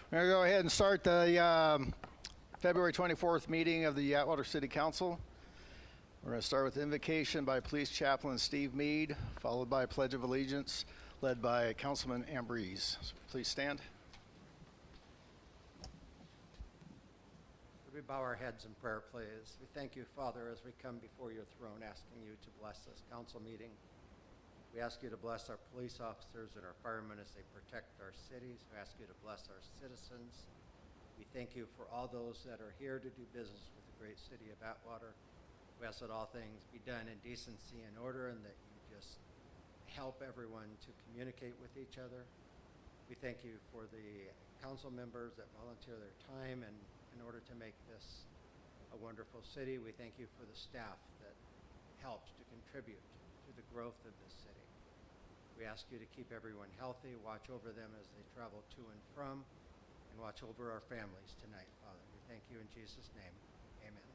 We're going to go ahead and start the February 24th meeting of the Atwater City Council. We're going to start with invocation by Police Chaplain Steve Mead, followed by a Pledge of Allegiance led by Councilman Ambrose. So please stand. We bow our heads in prayer, please. We thank you, Father, as we come before your throne, asking you to bless this council meeting. We ask you to bless our police officers and our firemen as they protect our cities. We ask you to bless our citizens. We thank you for all those that are here to do business with the great city of Atwater. We ask that all things be done in decency and order, and that you just help everyone to communicate with each other. We thank you for the council members that volunteer their time and in order to make this a wonderful city. We thank you for the staff that helps to contribute to the growth of this city. We ask you to keep everyone healthy, watch over them as they travel to and from, and watch over our families tonight, Father. We thank you in Jesus' name. Amen.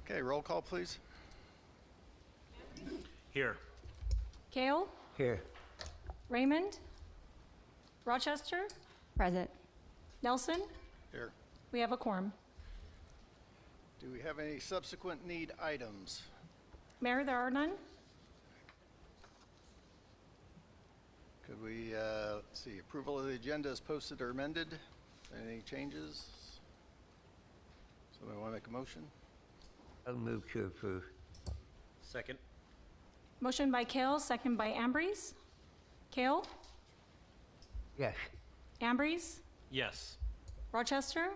Okay, roll call, please. Here. Kale? Here. Raymond? Rochester? Present. Nelson? Here. We have a quorum. Do we have any subsequent need items? Mayor, there are none. Could we, let's see, approval of the agenda is posted or amended? Any changes? Somebody want to make a motion? I'll move to approve. Second. Motion by Kale, second by Ambrose. Kale? Yes. Ambrose? Yes. Rochester?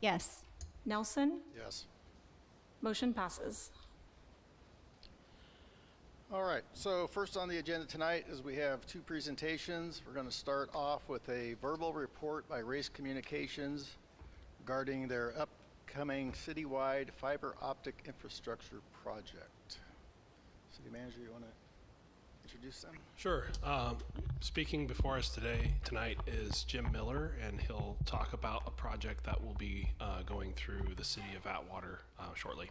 Yes. Nelson? Yes. Motion passes. All right, so first on the agenda tonight is we have two presentations. We're going to start off with a verbal report by Race Communications regarding their upcoming citywide fiber optic infrastructure project. City Manager, you want to introduce them? Sure. Speaking before us tonight is Jim Miller, and he'll talk about a project that will be going through the city of Atwater shortly.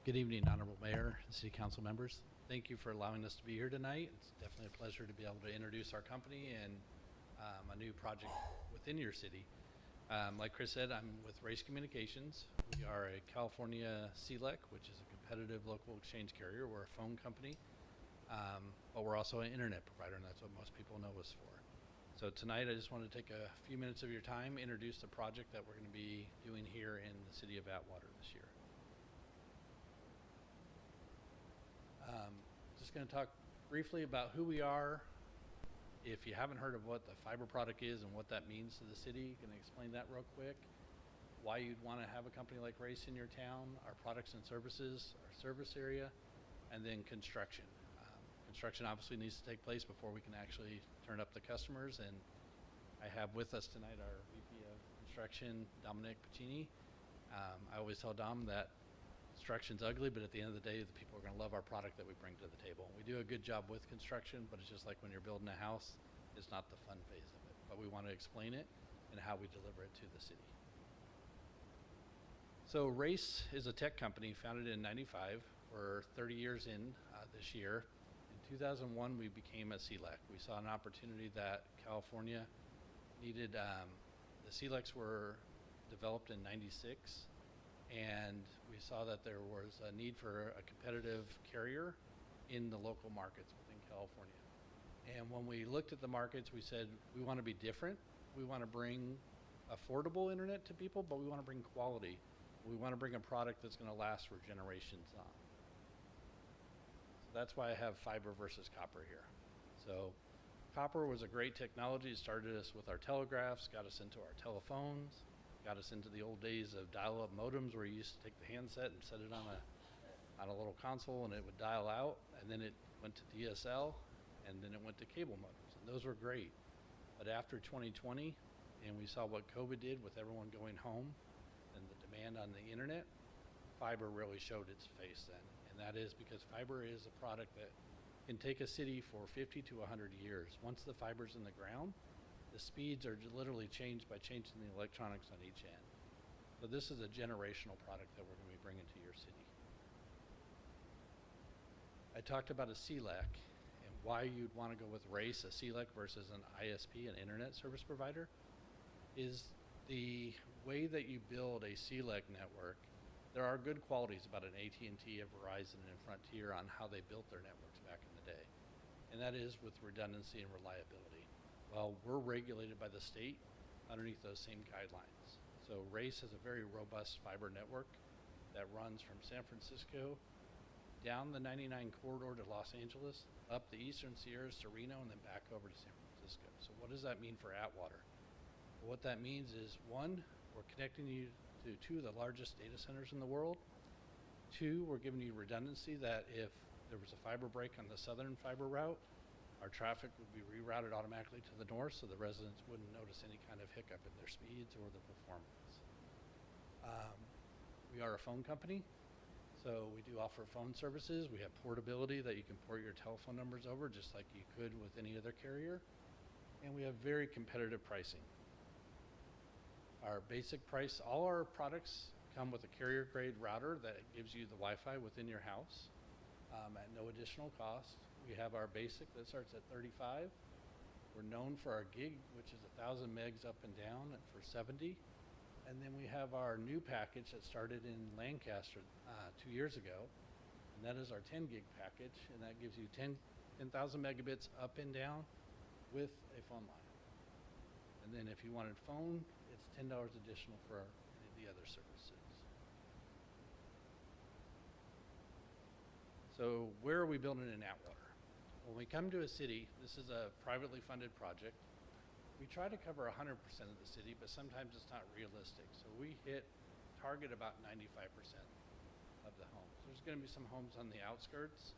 Good evening, Honorable Mayor and City Council members. Thank you for allowing us to be here tonight. It's definitely a pleasure to be able to introduce our company and a new project within your city. Like Chris said, I'm with Race Communications. We are a California CLEC, which is a competitive local exchange carrier. We're a phone company, but we're also an internet provider, and that's what most people know us for. So tonight I just want to take a few minutes of your time, introduce the project that we're going to be doing here in the city of Atwater this year. Just going to talk briefly about who we are. If you haven't heard of what the fiber product is and what that means to the city, going to explain that real quick. Why you'd want to have a company like Race in your town, our products and services, our service area, and then construction. Construction obviously needs to take place before we can actually turn up the customers. And I have with us tonight our VP of Construction, Dominic Pacini. I always tell Dom that construction's ugly, but at the end of the day, the people are going to love our product that we bring to the table. We do a good job with construction, but it's just like when you're building a house, it's not the fun phase of it. But we want to explain it and how we deliver it to the city. So Race is a tech company founded in '95. We're 30 years in this year. In 2001, we became a CLEC. We saw an opportunity that California needed. The CLECs were developed in '96. And we saw that there was a need for a competitive carrier in the local markets within California. And when we looked at the markets, we said, we want to be different. We want to bring affordable internet to people, but we want to bring quality. We want to bring a product that's going to last for generations on. So that's why I have fiber versus copper here. So copper was a great technology. It started us with our telegraphs, got us into our telephones, got us into the old days of dial-up modems where you used to take the handset and set it on a little console and it would dial out, and then it went to DSL, and then it went to cable modems, and those were great. But after 2020, and we saw what COVID did with everyone going home and the demand on the internet, fiber really showed its face then. And that is because fiber is a product that can take a city for 50 to 100 years. Once the fiber's in the ground, the speeds are literally changed by changing the electronics on each end. So this is a generational product that we're going to be bringing to your city. I talked about a CLEC and why you'd want to go with RACE, a CLEC versus an ISP, an internet service provider, is the way that you build a CLEC network. There are good qualities about an AT&T, a Verizon, and Frontier on how they built their networks back in the day. And that is with redundancy and reliability. Well, we're regulated by the state underneath those same guidelines. So RACE has a very robust fiber network that runs from San Francisco down the 99 corridor to Los Angeles, up the Eastern Sierras to Reno, and then back over to San Francisco. So what does that mean for Atwater? Well, what that means is, one, we're connecting you to two of the largest data centers in the world. Two, we're giving you redundancy that if there was a fiber break on the southern fiber route, our traffic would be rerouted automatically to the north so the residents wouldn't notice any kind of hiccup in their speeds or the performance. We are a phone company, so we do offer phone services. We have portability that you can port your telephone numbers over just like you could with any other carrier. And we have very competitive pricing. Our basic price, all our products come with a carrier grade router that gives you the Wi-Fi within your house at no additional cost. We have our basic that starts at 35. We're known for our gig, which is 1,000 megs up and down for 70. And then we have our new package that started in Lancaster 2 years ago. And that is our 10 gig package. And that gives you 10,000 megabits up and down with a phone line. And then if you wanted phone, it's $10 additional for any of the other services. So where are we building in Atwater? When we come to a city, this is a privately funded project. We try to cover 100% of the city, but sometimes it's not realistic. So we target about 95% of the homes. There's going to be some homes on the outskirts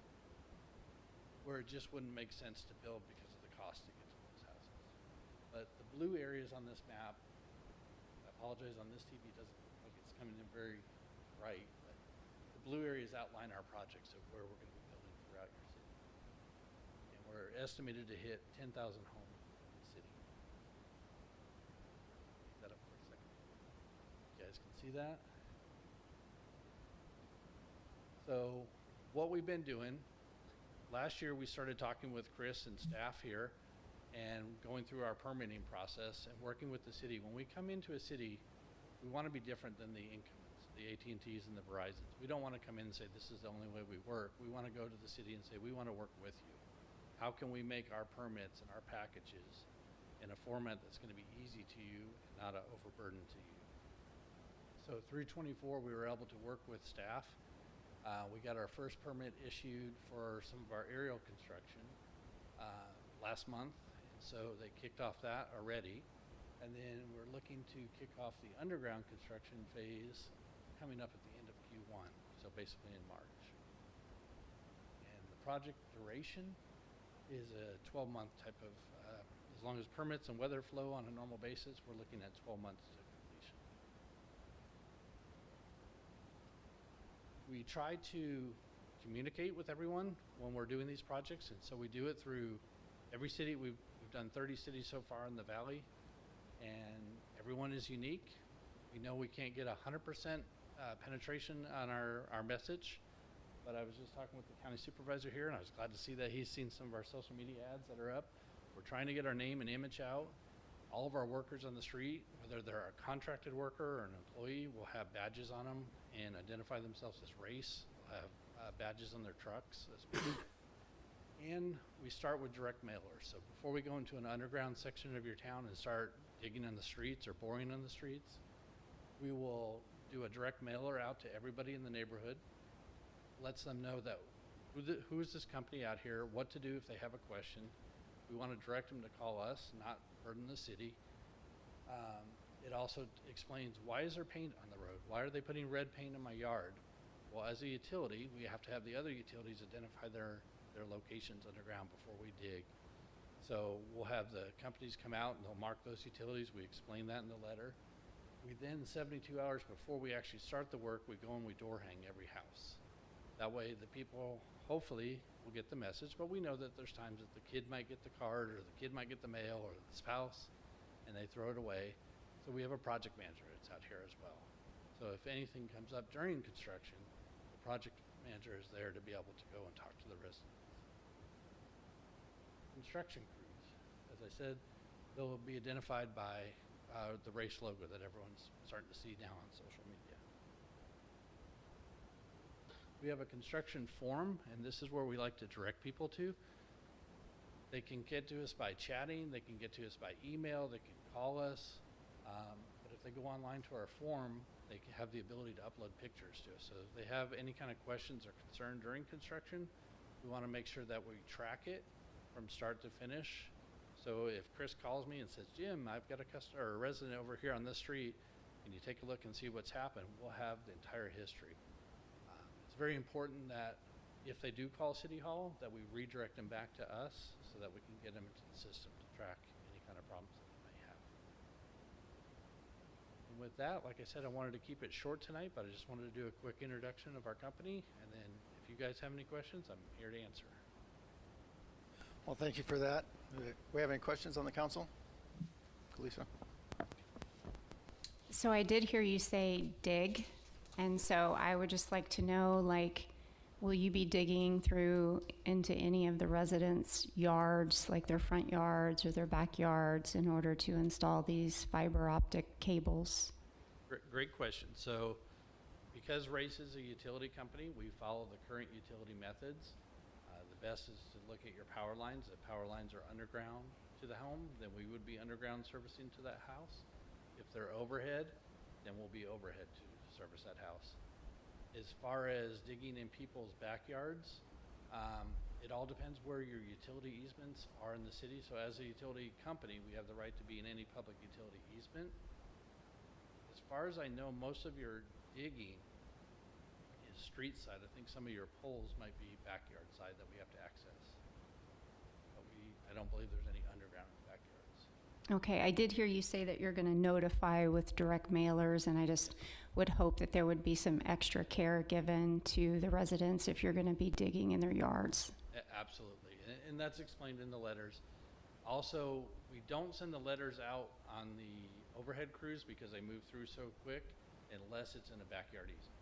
where it just wouldn't make sense to build because of the cost to get to those houses. But the blue areas on this map, I apologize, on this TV doesn't look like it's coming in very bright, but the blue areas outline our projects of where we're going to be building throughout your city. And we're estimated to hit 10,000 homes in the city. Put that up for a second. You guys can see that? So what we've been doing, last year we started talking with Chris and staff here and going through our permitting process and working with the city. When we come into a city, we want to be different than the incumbents, the AT&Ts and the Verizons. We don't want to come in and say, this is the only way we work. We want to go to the city and say, we want to work with you. How can we make our permits and our packages in a format that's going to be easy to you and not an overburden to you? So through 24, we were able to work with staff. We got our first permit issued for some of our aerial construction last month. And so they kicked off that already. And then we're looking to kick off the underground construction phase coming up at the end of Q1, so basically in March. And the project duration is a 12-month type of, as long as permits and weather flow on a normal basis, we're looking at 12 months to completion. We try to communicate with everyone when we're doing these projects, and so we do it through every city. We've done 30 cities so far in the valley, and everyone is unique. We know we can't get 100% penetration on our message, but I was just talking with the county supervisor here, and I was glad to see that he's seen some of our social media ads that are up. We're trying to get our name and image out. All of our workers on the street, whether they're a contracted worker or an employee, will have badges on them and identify themselves as RACE. We'll have badges on their trucks as well. And we start with direct mailers. So before we go into an underground section of your town and start digging in the streets or boring in the streets, we will do a direct mailer out to everybody in the neighborhood. Lets them know that who is this company out here, what to do if they have a question. We want to direct them to call us, not burden the city. It also explains, why is there paint on the road? Why are they putting red paint in my yard? Well, as a utility, we have to have the other utilities identify their locations underground before we dig. So we'll have the companies come out and they'll mark those utilities. We explain that in the letter. We then, 72 hours before we actually start the work, we go and we door hang every house. That way the people hopefully will get the message, but we know that there's times that the kid might get the card or the kid might get the mail or the spouse and they throw it away. So we have a project manager that's out here as well. So if anything comes up during construction, the project manager is there to be able to go and talk to the residents. Construction crews, as I said, they'll be identified by the race logo that everyone's starting to see now on social media. We have a construction forum, and this is where we like to direct people to. They can get to us by chatting, they can get to us by email, they can call us. But if they go online to our forum, they can have the ability to upload pictures to us. So if they have any kind of questions or concern during construction, we want to make sure that we track it from start to finish. So if Chris calls me and says, Jim, I've got a customer or a resident over here on this street, can you take a look and see what's happened? We'll have the entire history. It's very important that if they do call City Hall, that we redirect them back to us so that we can get them into the system to track any kind of problems that they may have. And with that, like I said, I wanted to keep it short tonight, but I just wanted to do a quick introduction of our company. And then if you guys have any questions, I'm here to answer. Well, thank you for that. We have any questions on the council? Lisa? So I did hear you say dig, and so I would just like to know, like, will you be digging through into any of the residents' yards, like their front yards or their backyards, in order to install these fiber optic cables? Great question. So because RACE is a utility company, we follow the current utility methods. The best is to look at your power lines. If power lines are underground to the home, then we would be underground servicing to that house. If they're overhead, then we'll be overhead to service that house. As far as digging in people's backyards, it all depends where your utility easements are in the city. So as a utility company, we have the right to be in any public utility easement. As far as I know, most of your digging is street side. I think some of your poles might be backyard side that we have to access. But I don't believe there's any underground in the backyards. Okay, I did hear you say that you're going to notify with direct mailers, and I just would hope that there would be some extra care given to the residents if you're going to be digging in their yards. Absolutely, and that's explained in the letters. Also, we don't send the letters out on the overhead crews because they move through so quick unless it's in a backyard easement.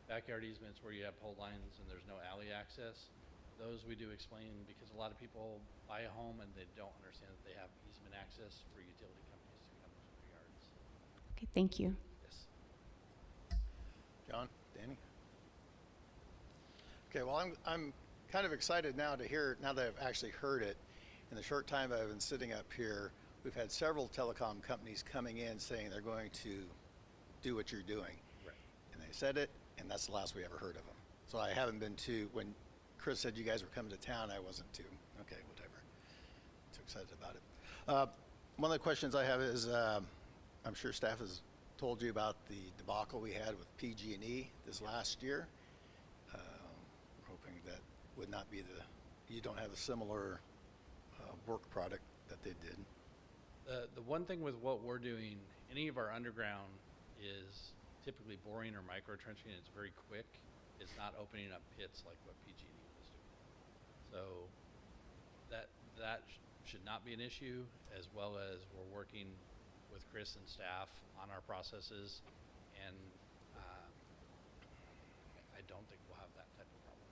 Backyard easements where you have pole lines and there's no alley access, those we do explain because a lot of people buy a home and they don't understand that they have easement access for utility companies to come to their yards. Okay, thank you. Yes. John? Danny? Okay, well, I'm kind of excited now to hear, now that I've actually heard it. In the short time I've been sitting up here, we've had several telecom companies coming in saying they're going to do what you're doing. Right. And they said it, and that's the last we ever heard of them. So I haven't been to, when Chris said you guys were coming to town, I wasn't too. Okay, whatever. Too excited about it. One of the questions I have is, I'm sure staff has told you about the debacle we had with PG&E this last year. We're hoping that would not be you don't have a similar work product that they did. The one thing with what we're doing, any of our underground is typically boring or micro trenching. It's very quick. It's not opening up pits like what PG&E was doing. So that should not be an issue, as well as we're working with Chris and staff on our processes, and I don't think we'll have that type of problem.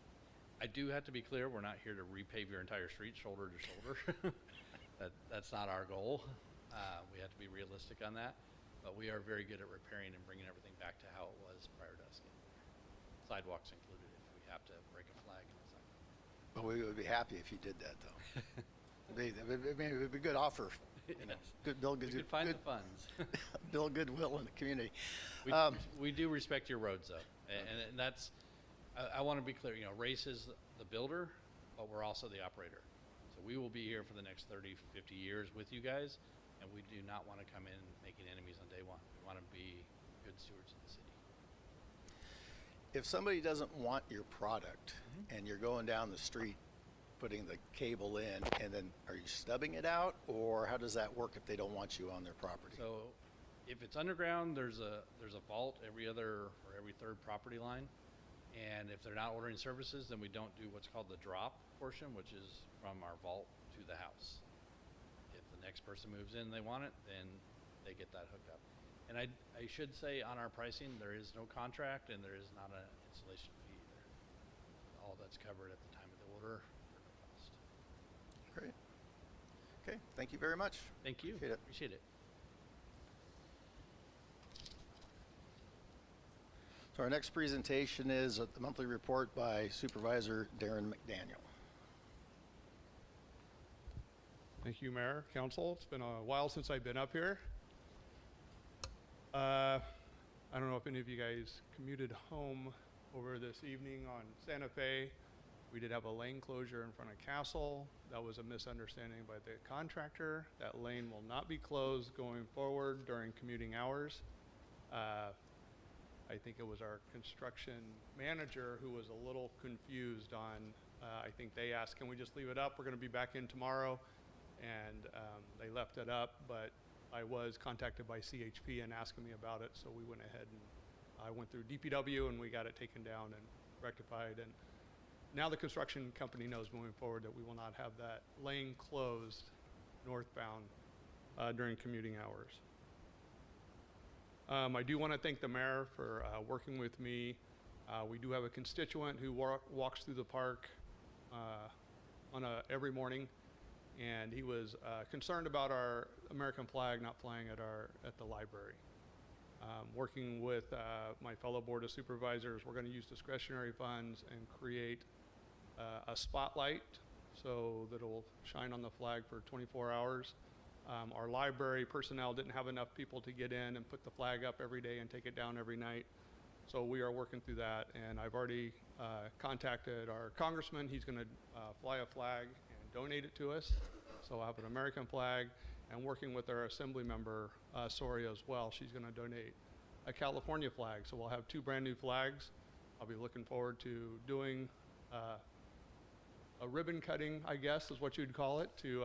I do have to be clear, we're not here to repave your entire street shoulder to shoulder. That's not our goal. We have to be realistic on that, but we are very good at repairing and bringing everything back to how it was prior to us getting there. Sidewalks included if we have to break a flag in the sidewalk. But we would be happy if you did that, though. It would be a good offer. You know, good, build good, We could find good, the funds. build goodwill in the community. We do respect your roads, though, and that's, I want to be clear, RACE is the builder, but we're also the operator. So we will be here for the next 30, 50 years with you guys, and we do not want to come in making enemies on day one. We want to be good stewards of the city. If somebody doesn't want your product and you're going down the street putting the cable in, and then are you stubbing it out, or how does that work if they don't want you on their property? So if it's underground, there's a vault every other or every third property line. And if they're not ordering services, then we don't do what's called the drop portion, which is from our vault to the house. If the next person moves in and they want it, then they get that hooked up. And I should say on our pricing, there is no contract and there is not an installation fee either. All that's covered at the time of the order for no cost. Great. Okay, thank you very much. Thank you. Appreciate it. Appreciate it. So our next presentation is the monthly report by Supervisor Darren McDaniel. Thank you, Mayor, Council. It's been a while since I've been up here. I don't know if any of you guys commuted home over this evening on Santa Fe. We did have a lane closure in front of Castle. That was a misunderstanding by the contractor. That lane will not be closed going forward during commuting hours. I think it was our construction manager who was a little confused on, I think they asked, can we just leave it up? We're going to be back in tomorrow. And they left it up, but I was contacted by CHP and asking me about it, so we went ahead and I went through DPW and we got it taken down and rectified. And now the construction company knows moving forward that we will not have that lane closed northbound during commuting hours. I do want to thank the mayor for working with me. We do have a constituent who walks through the park every morning, and he was concerned about our American flag not flying at the library. Working with my fellow Board of Supervisors, we're going to use discretionary funds and create a spotlight so that it will shine on the flag for 24 hours. Our library personnel didn't have enough people to get in and put the flag up every day and take it down every night. So we are working through that, and I've already contacted our congressman. He's going to fly a flag and donate it to us. So I'll have an American flag, and working with our assembly member, Soria, as well. She's going to donate a California flag. So we'll have 2 brand new flags. I'll be looking forward to doing a ribbon cutting, I guess is what you'd call it, to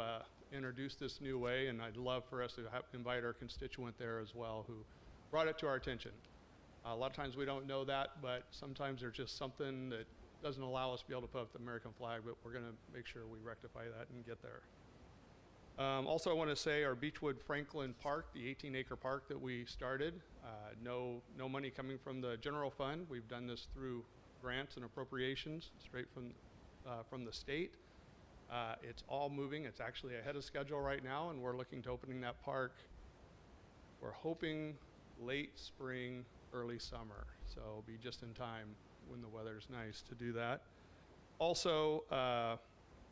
introduce this new way, and I'd love for us to invite our constituent there as well who brought it to our attention. A lot of times we don't know that, but sometimes there's just something that doesn't allow us to be able to put up the American flag, but we're going to make sure we rectify that and get there. Also, I want to say our Beechwood Franklin Park, the 18-acre park that we started, no money coming from the general fund. We've done this through grants and appropriations straight from the state. It's all moving. It's actually ahead of schedule right now, and we're looking to opening that park. We're hoping late spring, early summer, so it'll be just in time when the weather's nice to do that. Also,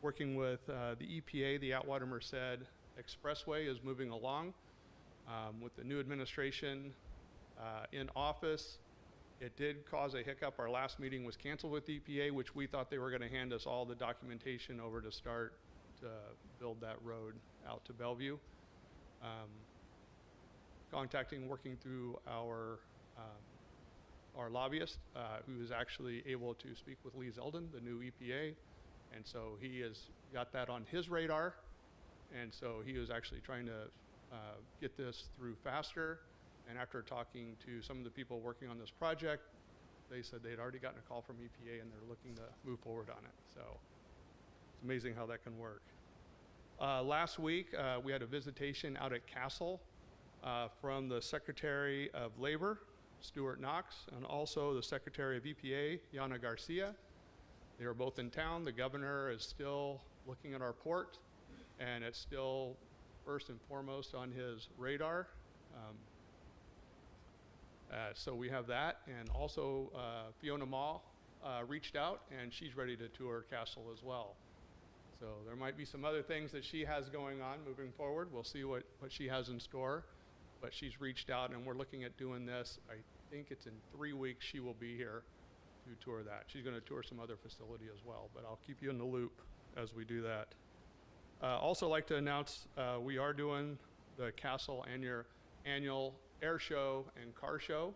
working with the EPA, the Atwater Merced Expressway is moving along. With the new administration in office, it did cause a hiccup. Our last meeting was canceled with EPA, which we thought they were going to hand us all the documentation over to start to build that road out to Bellevue. Working through our lobbyist, who is actually able to speak with Lee Zeldin, the new EPA, and so he has got that on his radar, and so he was actually trying to get this through faster. And after talking to some of the people working on this project, they said they'd already gotten a call from EPA and they're looking to move forward on it. So it's amazing how that can work. Last week, we had a visitation out at Castle from the Secretary of Labor, Stuart Knox, and also the Secretary of EPA, Yana Garcia. They are both in town. The governor is still looking at our port, and it's still first and foremost on his radar. So we have that, and also Fiona Ma reached out, and she's ready to tour Castle as well. So there might be some other things that she has going on moving forward. We'll see what she has in store, but she's reached out, and we're looking at doing this. I think it's in 3 weeks she will be here to tour that. She's going to tour some other facility as well, but I'll keep you in the loop as we do that. Also like to announce we are doing the Castle annual air show and car show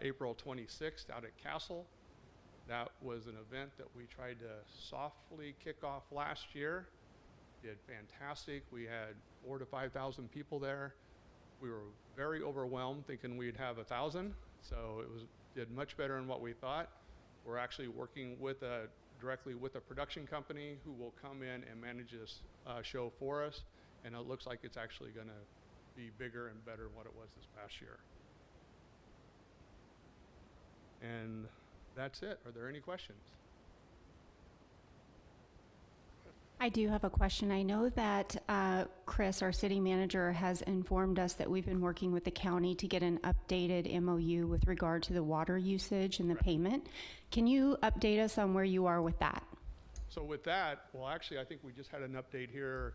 April 26th out at Castle. That was an event that we tried to softly kick off last year. Did fantastic. We had 4,000 to 5,000 people there. We were very overwhelmed, thinking we'd have 1,000. So did much better than what we thought. We're actually working directly with a production company who will come in and manage this show for us. And it looks like it's actually going to be bigger and better than what it was this past year. And that's it. Are there any questions? I do have a question. I know that Chris, our city manager, has informed us that we've been working with the county to get an updated MOU with regard to the water usage and the payment. Can you update us on where you are with that? So with that, well, actually, I think we just had an update here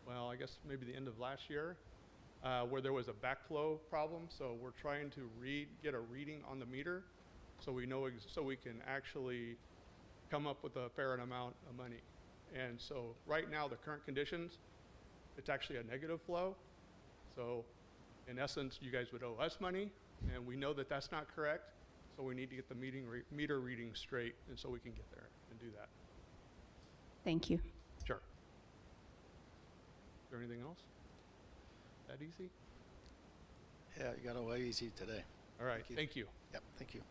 I guess maybe the end of last year, where there was a backflow problem. So we're trying to get a reading on the meter so we know, so we can actually come up with a fair amount of money. And so right now, the current conditions, it's actually a negative flow. So in essence, you guys would owe us money, and we know that that's not correct. So we need to get the meter reading straight, and so we can get there and do that. Thank you. Sure. Is there anything else? That easy? Yeah, you got away easy today. All right, thank you. Yep, thank you.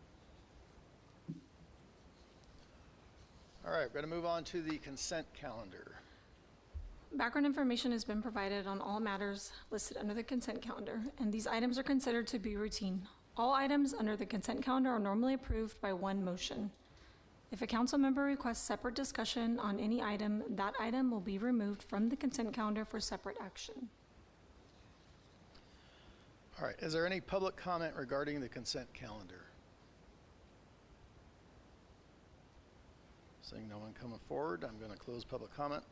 All right, we're going to move on to the consent calendar. Background information has been provided on all matters listed under the consent calendar, and these items are considered to be routine. All items under the consent calendar are normally approved by one motion. If a council member requests separate discussion on any item, that item will be removed from the consent calendar for separate action. All right, is there any public comment regarding the consent calendar? Seeing no one coming forward, I'm going to close public comment.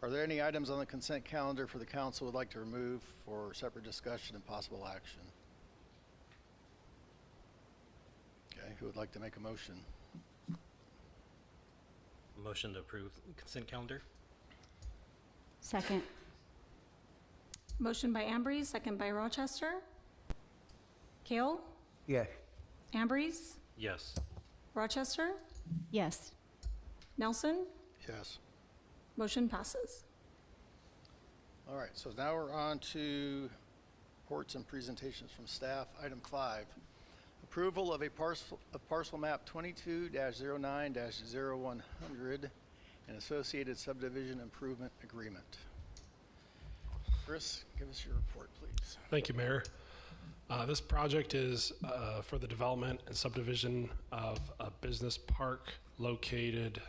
Are there any items on the consent calendar for the council would like to remove for separate discussion and possible action? Okay, who would like to make a motion? Motion to approve consent calendar? Second. Motion by Ambrose, second by Rochester. Kale? Yes. Ambrose? Yes. Rochester? Yes. Nelson? Yes. Motion passes. All right, so now we're on to reports and presentations from staff. Item 5, approval of a parcel map 22-09-0100 and associated subdivision improvement agreement. Chris, give us your report, please. Thank you, Mayor. This project is for the development and subdivision of a business park located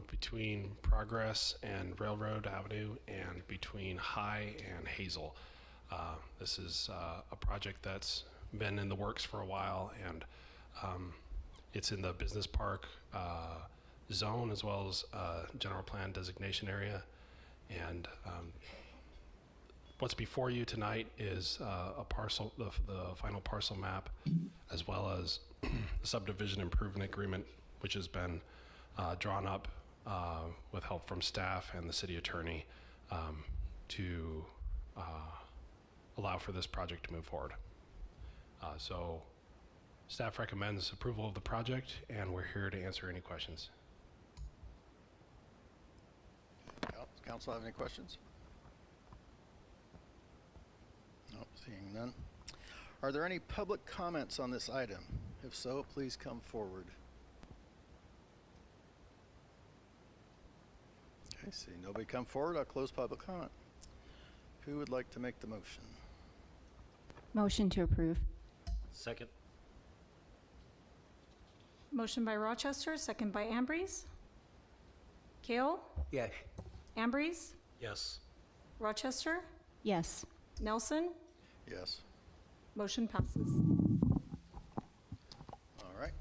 between Progress and Railroad Avenue and between High and Hazel. This is a project that's been in the works for a while, and it's in the business park zone as well as general plan designation area. And what's before you tonight is a parcel, the final parcel map, as well as the subdivision improvement agreement, which has been drawn up with help from staff and the city attorney to allow for this project to move forward. So staff recommends approval of the project, and we're here to answer any questions. Council have any questions? Nope, seeing none. Are there any public comments on this item? If so, please come forward. Okay, see nobody come forward, I'll close public comment. Who would like to make the motion? Motion to approve. Second? Motion by Rochester, second by Ambrose. Kale? Yes. Ambrose? Yes. Rochester? Yes. Nelson? Yes. Motion passes. All right.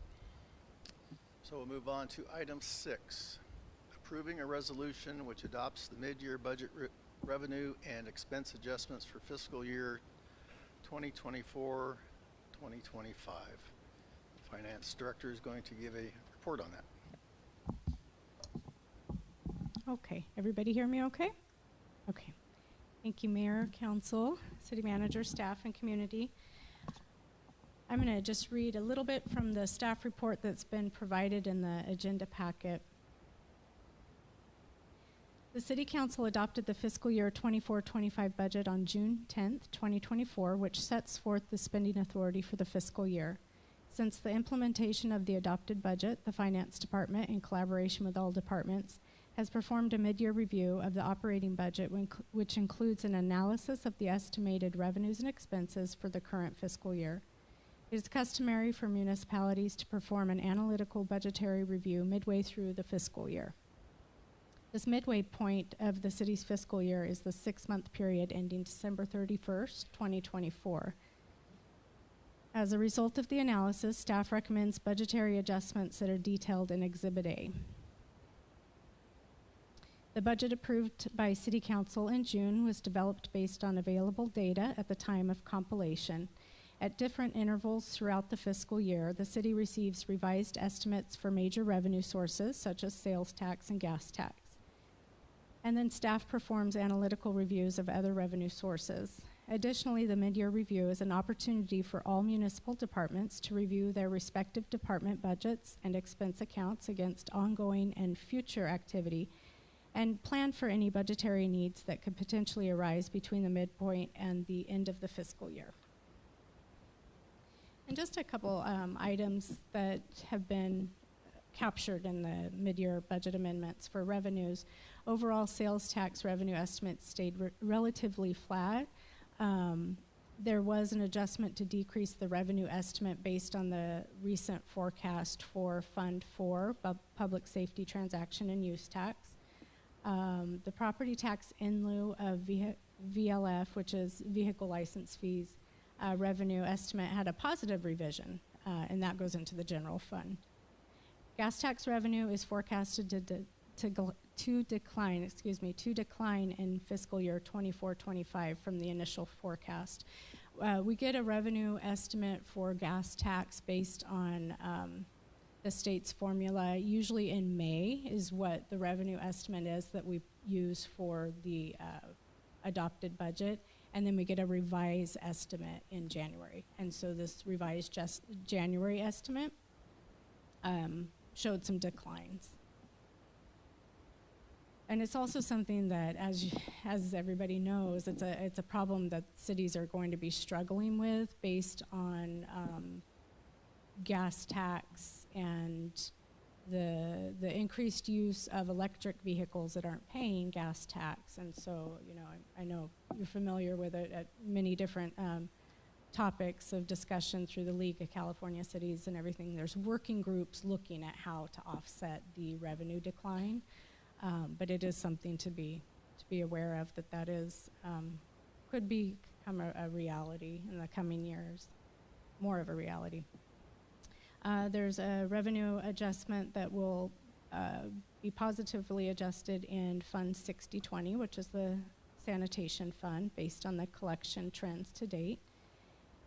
So we'll move on to item 6, approving a resolution which adopts the mid-year budget revenue and expense adjustments for fiscal year 2024-2025. The finance director is going to give a report on that. Okay, everybody hear me okay? Okay. Thank you, Mayor, Council, City Manager, staff, and community. I'm going to just read a little bit from the staff report that's been provided in the agenda packet. The City Council adopted the fiscal year 24-25 budget on June 10th, 2024, which sets forth the spending authority for the fiscal year. Since the implementation of the adopted budget, the Finance Department, in collaboration with all departments, has performed a mid-year review of the operating budget, which includes an analysis of the estimated revenues and expenses for the current fiscal year. It is customary for municipalities to perform an analytical budgetary review midway through the fiscal year. This midway point of the city's fiscal year is the 6-month period ending December 31st, 2024. As a result of the analysis, staff recommends budgetary adjustments that are detailed in Exhibit A. The budget approved by City Council in June was developed based on available data at the time of compilation. At different intervals throughout the fiscal year, the city receives revised estimates for major revenue sources such as sales tax and gas tax. And then staff performs analytical reviews of other revenue sources. Additionally, the mid-year review is an opportunity for all municipal departments to review their respective department budgets and expense accounts against ongoing and future activity and plan for any budgetary needs that could potentially arise between the midpoint and the end of the fiscal year. And just a couple items that have been captured in the mid-year budget amendments for revenues. Overall sales tax revenue estimates stayed relatively flat. There was an adjustment to decrease the revenue estimate based on the recent forecast for Fund 4, Public Safety Transaction and Use Tax. The property tax in lieu of VLF, which is vehicle license fees, revenue estimate had a positive revision, and that goes into the general fund. Gas tax revenue is forecasted to decline in fiscal year 24-25 from the initial forecast. We get a revenue estimate for gas tax based on the state's formula. Usually in May is what the revenue estimate is that we use for the adopted budget, and then we get a revised estimate in January. And so this revised January estimate showed some declines. And it's also something that, as everybody knows, it's a problem that cities are going to be struggling with based on gas tax and the increased use of electric vehicles that aren't paying gas tax. And so, you know, I know you're familiar with it at many different topics of discussion through the League of California Cities and everything. There's working groups looking at how to offset the revenue decline. But it is something to be aware of, that is could become a reality in the coming years, more of a reality. There's a revenue adjustment that will be positively adjusted in Fund 6020, which is the sanitation fund based on the collection trends to date.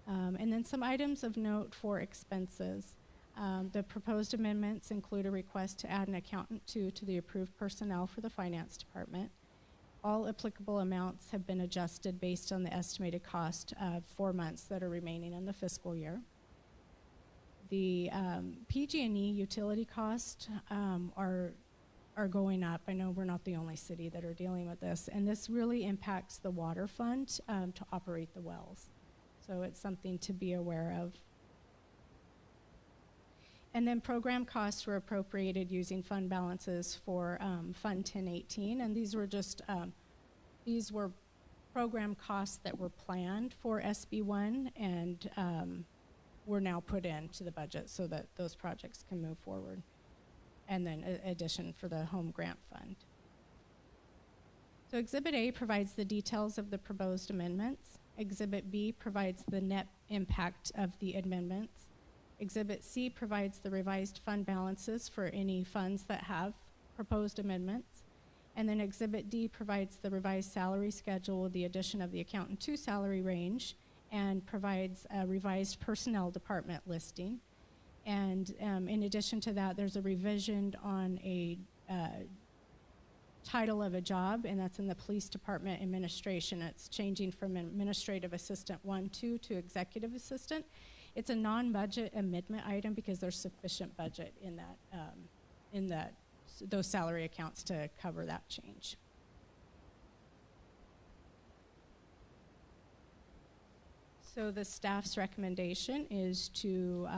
And then some items of note for expenses. The proposed amendments include a request to add an accountant to the approved personnel for the Finance Department. All applicable amounts have been adjusted based on the estimated cost of 4 months that are remaining in the fiscal year. The PG&E utility costs are going up. I know we're not the only city that are dealing with this, and this really impacts the water fund to operate the wells. So it's something to be aware of. And then program costs were appropriated using fund balances for Fund 1018, and these were program costs that were planned for SB1 and were now put into the budget so that those projects can move forward. And then addition for the home grant fund. So Exhibit A provides the details of the proposed amendments. Exhibit B provides the net impact of the amendments. Exhibit C provides the revised fund balances for any funds that have proposed amendments. And then Exhibit D provides the revised salary schedule with the addition of the accountant 2 salary range and provides a revised personnel department listing. And in addition to that, there's a revision on a title of a job, and that's in the Police Department Administration. It's changing from Administrative Assistant 1-2 to Executive Assistant. It's a non-budget amendment item because there's sufficient budget in those salary accounts to cover that change. So the staff's recommendation is to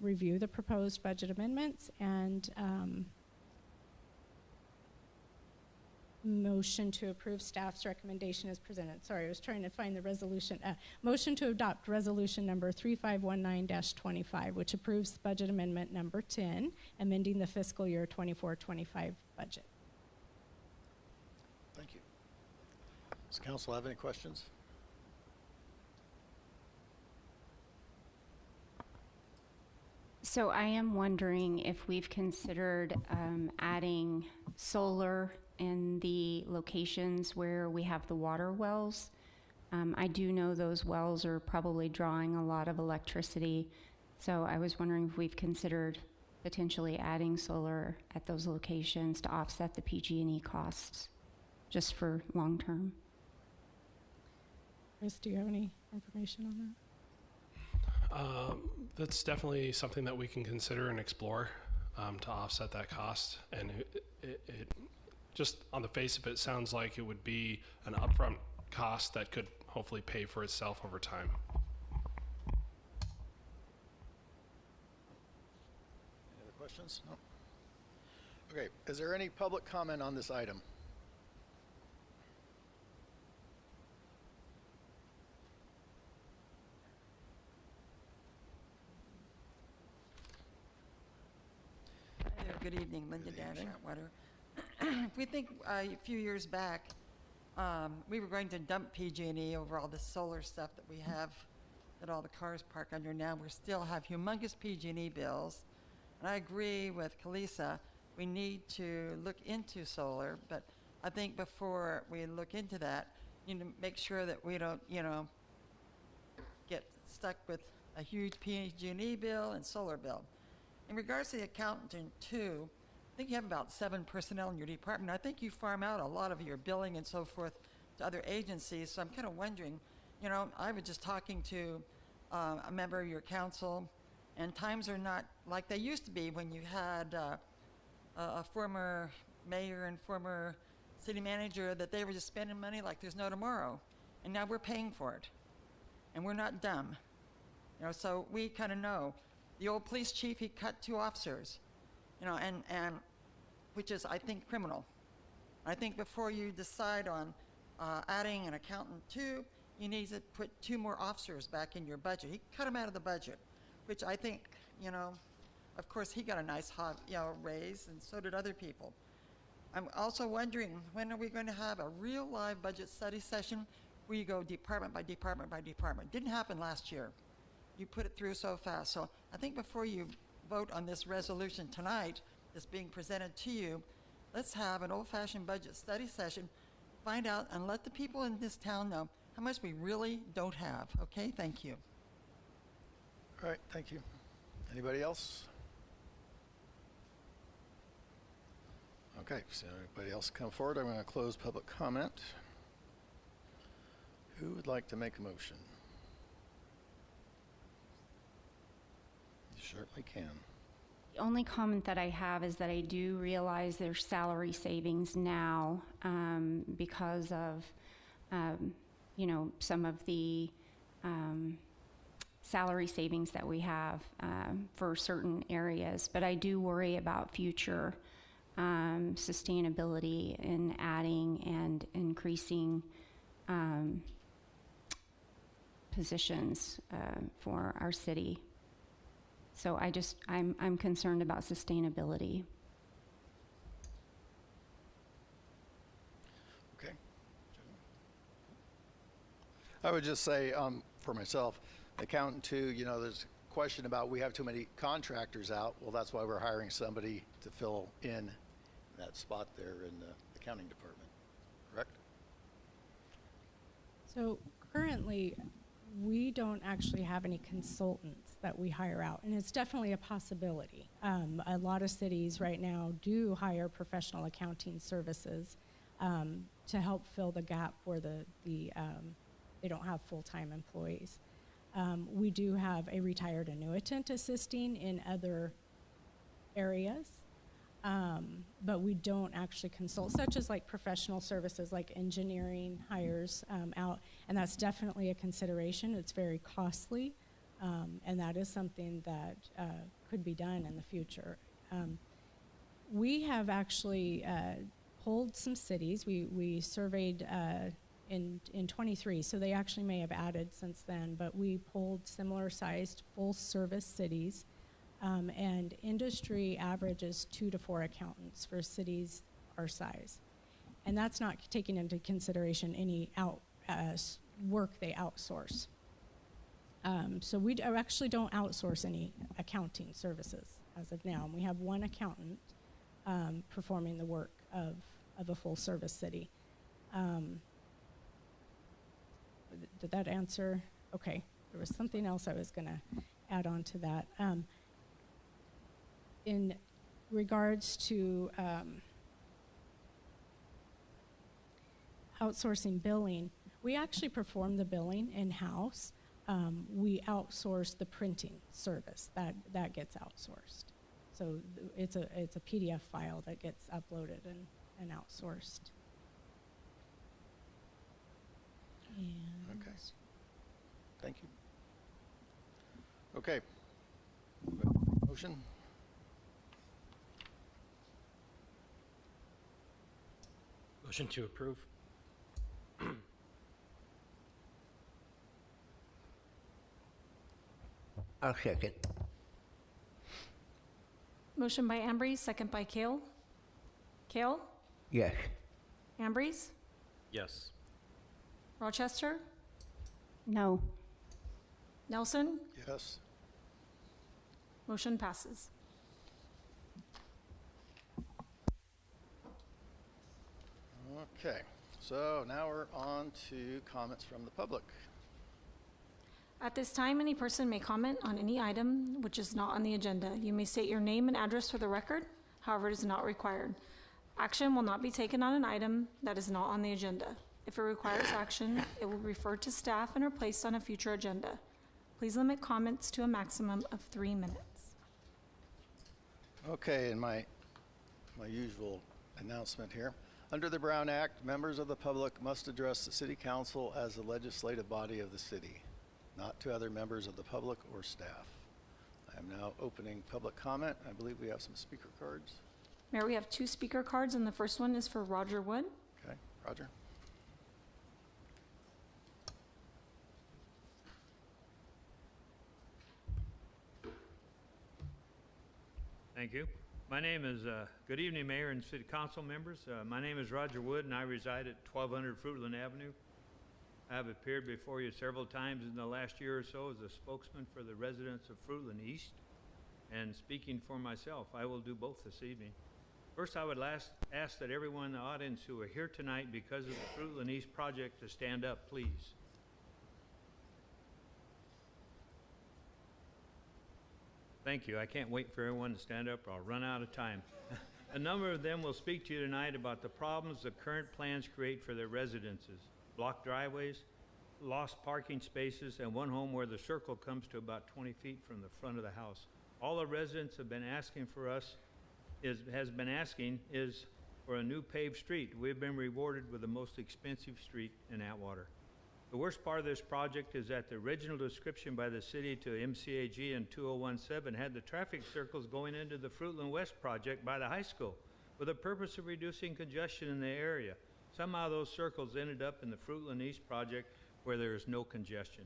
review the proposed budget amendments and motion to approve staff's recommendation as presented. Sorry, I was trying to find the resolution. Motion to adopt resolution number 3519-25, which approves the budget amendment number 10, amending the fiscal year 24-25 budget. Thank you. Does council have any questions? So I am wondering if we've considered adding solar in the locations where we have the water wells. I do know those wells are probably drawing a lot of electricity, so I was wondering if we've considered potentially adding solar at those locations to offset the PG&E costs, just for long term. Chris, do you have any information on that? That's definitely something that we can consider and explore to offset that cost. And it just on the face of it sounds like it would be an upfront cost that could hopefully pay for itself over time. Any other questions? No. Okay, is there any public comment on this item? Hi there, good evening, Linda Dash, Atwater. If we think a few years back, we were going to dump PG&E over all the solar stuff that we have that all the cars park under now. We still have humongous PG&E bills. And I agree with Kalisa, we need to look into solar, but I think before we look into that, you need to make sure that we don't, get stuck with a huge PG&E bill and solar bill. In regards to the accountant too, I think you have about 7 personnel in your department. I think you farm out a lot of your billing and so forth to other agencies. So I'm kind of wondering, I was just talking to a member of your council, and times are not like they used to be when you had a former mayor and former city manager that they were just spending money like there's no tomorrow. And now we're paying for it. And we're not dumb. So we kind of know. The old police chief, he cut 2 officers, and which is, I think, criminal. I think before you decide on adding an accountant too, you need to put 2 more officers back in your budget. He cut them out of the budget, which I think, of course, he got a nice hot, raise, and so did other people. I'm also wondering, when are we going to have a real live budget study session where you go department by department by department? Didn't happen last year. You put it through so fast. So I think before you vote on this resolution tonight that's being presented to you, let's have an old-fashioned budget study session, find out and let the people in this town know how much we really don't have. Okay, thank you. All right, thank you. Anybody else? Okay, so anybody else come forward? I'm going to close public comment. Who would like to make a motion? You certainly can. The only comment that I have is that I do realize there's salary savings now because of, some of the salary savings that we have for certain areas. But I do worry about future sustainability in adding and increasing positions for our city. So I'm concerned about sustainability. Okay. I would just say for myself, accountant too, there's a question about we have too many contractors out. Well, that's why we're hiring somebody to fill in that spot there in the accounting department, correct? So currently, we don't actually have any consultants that we hire out, and it's definitely a possibility. A lot of cities right now do hire professional accounting services to help fill the gap where they don't have full-time employees. We do have a retired annuitant assisting in other areas, but we don't actually consult, such as like professional services like engineering hires out, and that's definitely a consideration. It's very costly, and that is something that could be done in the future. We have actually polled some cities. We surveyed in 23, so they actually may have added since then, but we polled similar sized full service cities, and industry averages 2 to 4 accountants for cities our size. And that's not taking into consideration any work they outsource. So we actually don't outsource any accounting services as of now. And we have one accountant performing the work of a full service city. Did that answer? Okay, there was something else I was going to add on to that. In regards to outsourcing billing, we actually perform the billing in-house. We outsource the printing service. That gets outsourced. So it's a PDF file that gets uploaded and outsourced. And Okay. Thank you. Okay. Motion? Motion to approve. I'll second. Motion by Ambrose, second by Kale. Kale? Yes. Ambrose? Yes. Rochester? No. Nelson? Yes. Motion passes. Okay, so now we're on to comments from the public. At this time, any person may comment on any item which is not on the agenda. You may state your name and address for the record. However, it is not required. Action will not be taken on an item that is not on the agenda. If it requires action, it will be referred to staff and are placed on a future agenda. Please limit comments to a maximum of 3 minutes. Okay, and my usual announcement here. Under the Brown Act, members of the public must address the City Council as the legislative body of the city, not to other members of the public or staff. I am now opening public comment. I believe we have some speaker cards. Mayor, we have 2 speaker cards, and the first one is for Roger Wood. Okay, Roger. Thank you. My name is, good evening, Mayor and City Council members. My name is Roger Wood, and I reside at 1200 Fruitland Avenue. I have appeared before you several times in the last year or so as a spokesman for the residents of Fruitland East. And speaking for myself, I will do both this evening. First, I would ask that everyone in the audience who are here tonight because of the Fruitland East project to stand up, please. Thank you. I can't wait for everyone to stand up or I'll run out of time. A number of them will speak to you tonight about the problems the current plans create for their residences. Blocked driveways, lost parking spaces, and one home where the circle comes to about 20 feet from the front of the house. All the residents have been asking for us is for a new paved street. We've been rewarded with the most expensive street in Atwater. The worst part of this project is that the original description by the city to MCAG in 2017 had the traffic circles going into the Fruitland West project by the high school with the purpose of reducing congestion in the area. Somehow those circles ended up in the Fruitland East project where there is no congestion.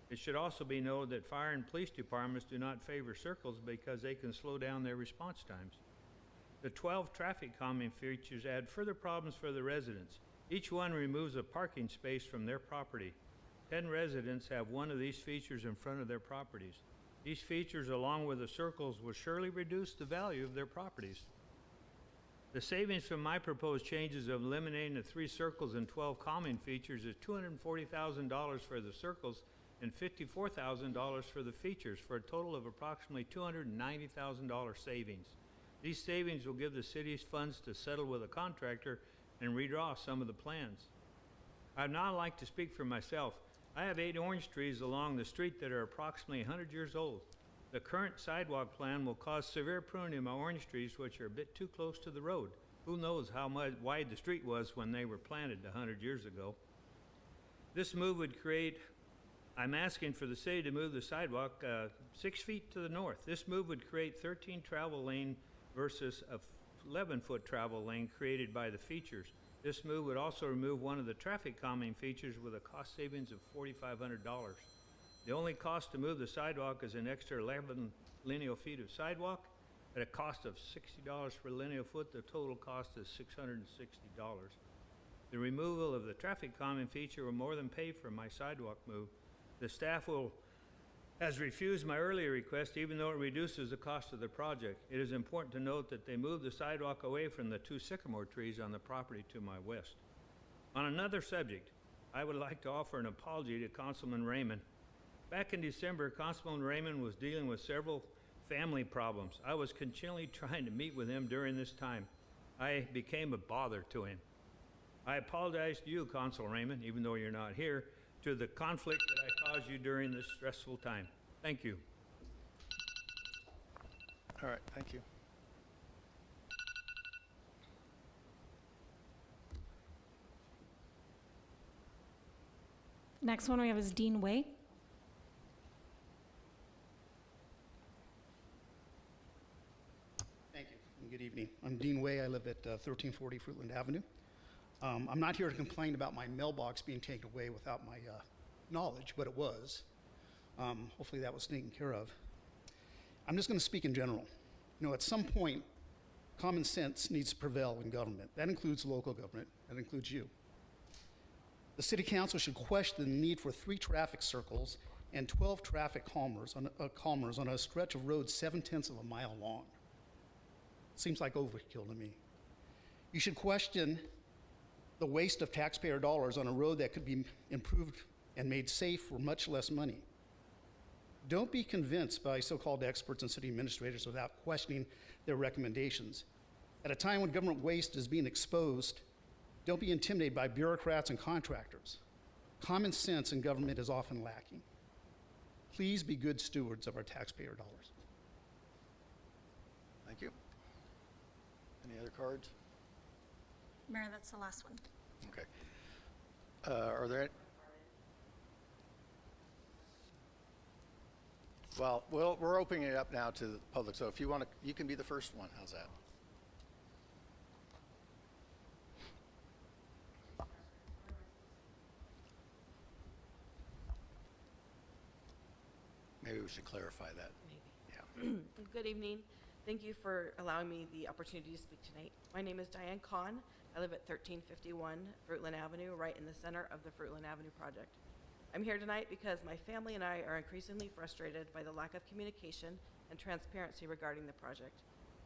It should also be noted that fire and police departments do not favor circles because they can slow down their response times. The 12 traffic calming features add further problems for the residents. Each one removes a parking space from their property. 10 residents have one of these features in front of their properties. These features, along with the circles, will surely reduce the value of their properties. The savings from my proposed changes of eliminating the 3 circles and 12 calming features is $240,000 for the circles and $54,000 for the features, for a total of approximately $290,000 savings. These savings will give the city's funds to settle with a contractor and redraw some of the plans. I'd now like to speak for myself. I have 8 orange trees along the street that are approximately 100 years old. The current sidewalk plan will cause severe pruning of my orange trees, which are a bit too close to the road. Who knows how wide the street was when they were planted 100 years ago. This move would create, I'm asking for the city to move the sidewalk 6 feet to the north. This move would create 13 travel lane versus a 11-foot travel lane created by the features. This move would also remove one of the traffic calming features with a cost savings of $4,500. The only cost to move the sidewalk is an extra 11 lineal feet of sidewalk. At a cost of $60 per lineal foot, the total cost is $660. The removal of the traffic calming feature will more than pay for my sidewalk move. The staff has refused my earlier request, even though it reduces the cost of the project. It is important to note that they moved the sidewalk away from the 2 sycamore trees on the property to my west. On another subject, I would like to offer an apology to Councilman Raymond. Back in December, Councilman Raymond was dealing with several family problems. I was continually trying to meet with him during this time. I became a bother to him. I apologize to you, Councilman Raymond, even though you're not here, to the conflict that I caused you during this stressful time. Thank you. All right, thank you. Next one we have is Dean Way. Thank you, and good evening. I'm Dean Way. I live at 1340 Fruitland Avenue. I'm not here to complain about my mailbox being taken away without my knowledge, but it was. Hopefully that was taken care of. I'm just going to speak in general. You know, at some point, common sense needs to prevail in government. That includes local government. That includes you. The City Council should question the need for 3 traffic circles and 12 traffic calmers on a stretch of road 7/10 of a mile long. Seems like overkill to me. You should question the waste of taxpayer dollars on a road that could be improved and made safe for much less money. Don't be convinced by so-called experts and city administrators without questioning their recommendations. At a time when government waste is being exposed, don't be intimidated by bureaucrats and contractors. Common sense in government is often lacking. Please be good stewards of our taxpayer dollars. Thank you. Any other cards? Mayor, that's the last one. Okay. Are there? Well, we're opening it up now to the public, so if you want to, you can be the first one. How's that? Maybe we should clarify that. Maybe. Yeah. Good evening. Thank you for allowing me the opportunity to speak tonight. My name is Diane Kahn. I live at 1351 Fruitland Avenue, right in the center of the Fruitland Avenue project. I'm here tonight because my family and I are increasingly frustrated by the lack of communication and transparency regarding the project.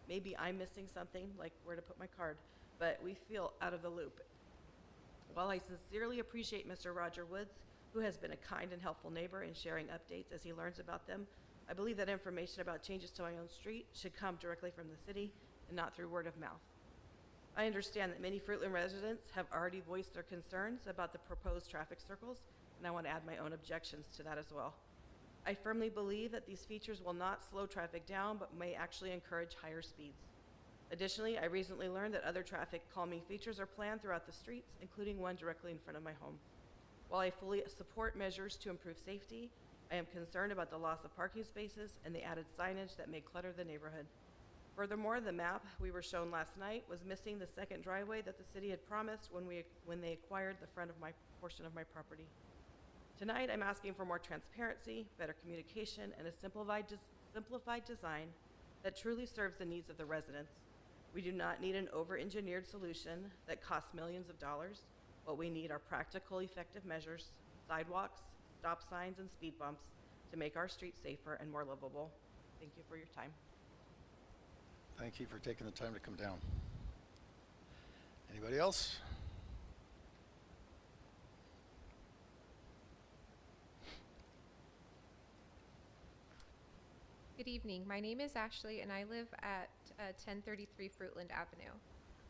Maybe I'm missing something, like where to put my card, but we feel out of the loop. While I sincerely appreciate Mr. Roger Woods, who has been a kind and helpful neighbor in sharing updates as he learns about them, I believe that information about changes to my own street should come directly from the city and not through word of mouth. I understand that many Fruitland residents have already voiced their concerns about the proposed traffic circles, and I want to add my own objections to that as well. I firmly believe that these features will not slow traffic down, but may actually encourage higher speeds. Additionally, I recently learned that other traffic calming features are planned throughout the streets, including one directly in front of my home. While I fully support measures to improve safety, I am concerned about the loss of parking spaces and the added signage that may clutter the neighborhood. Furthermore, the map we were shown last night was missing the second driveway that the city had promised when they acquired the front of my portion of my property. Tonight, I'm asking for more transparency, better communication, and a simplified design that truly serves the needs of the residents. We do not need an over-engineered solution that costs millions of dollars. What we need are practical, effective measures, sidewalks, stop signs, and speed bumps to make our streets safer and more livable. Thank you for your time. Thank you for taking the time to come down. Anybody else? Good evening. My name is Ashley and I live at 1033 Fruitland Avenue.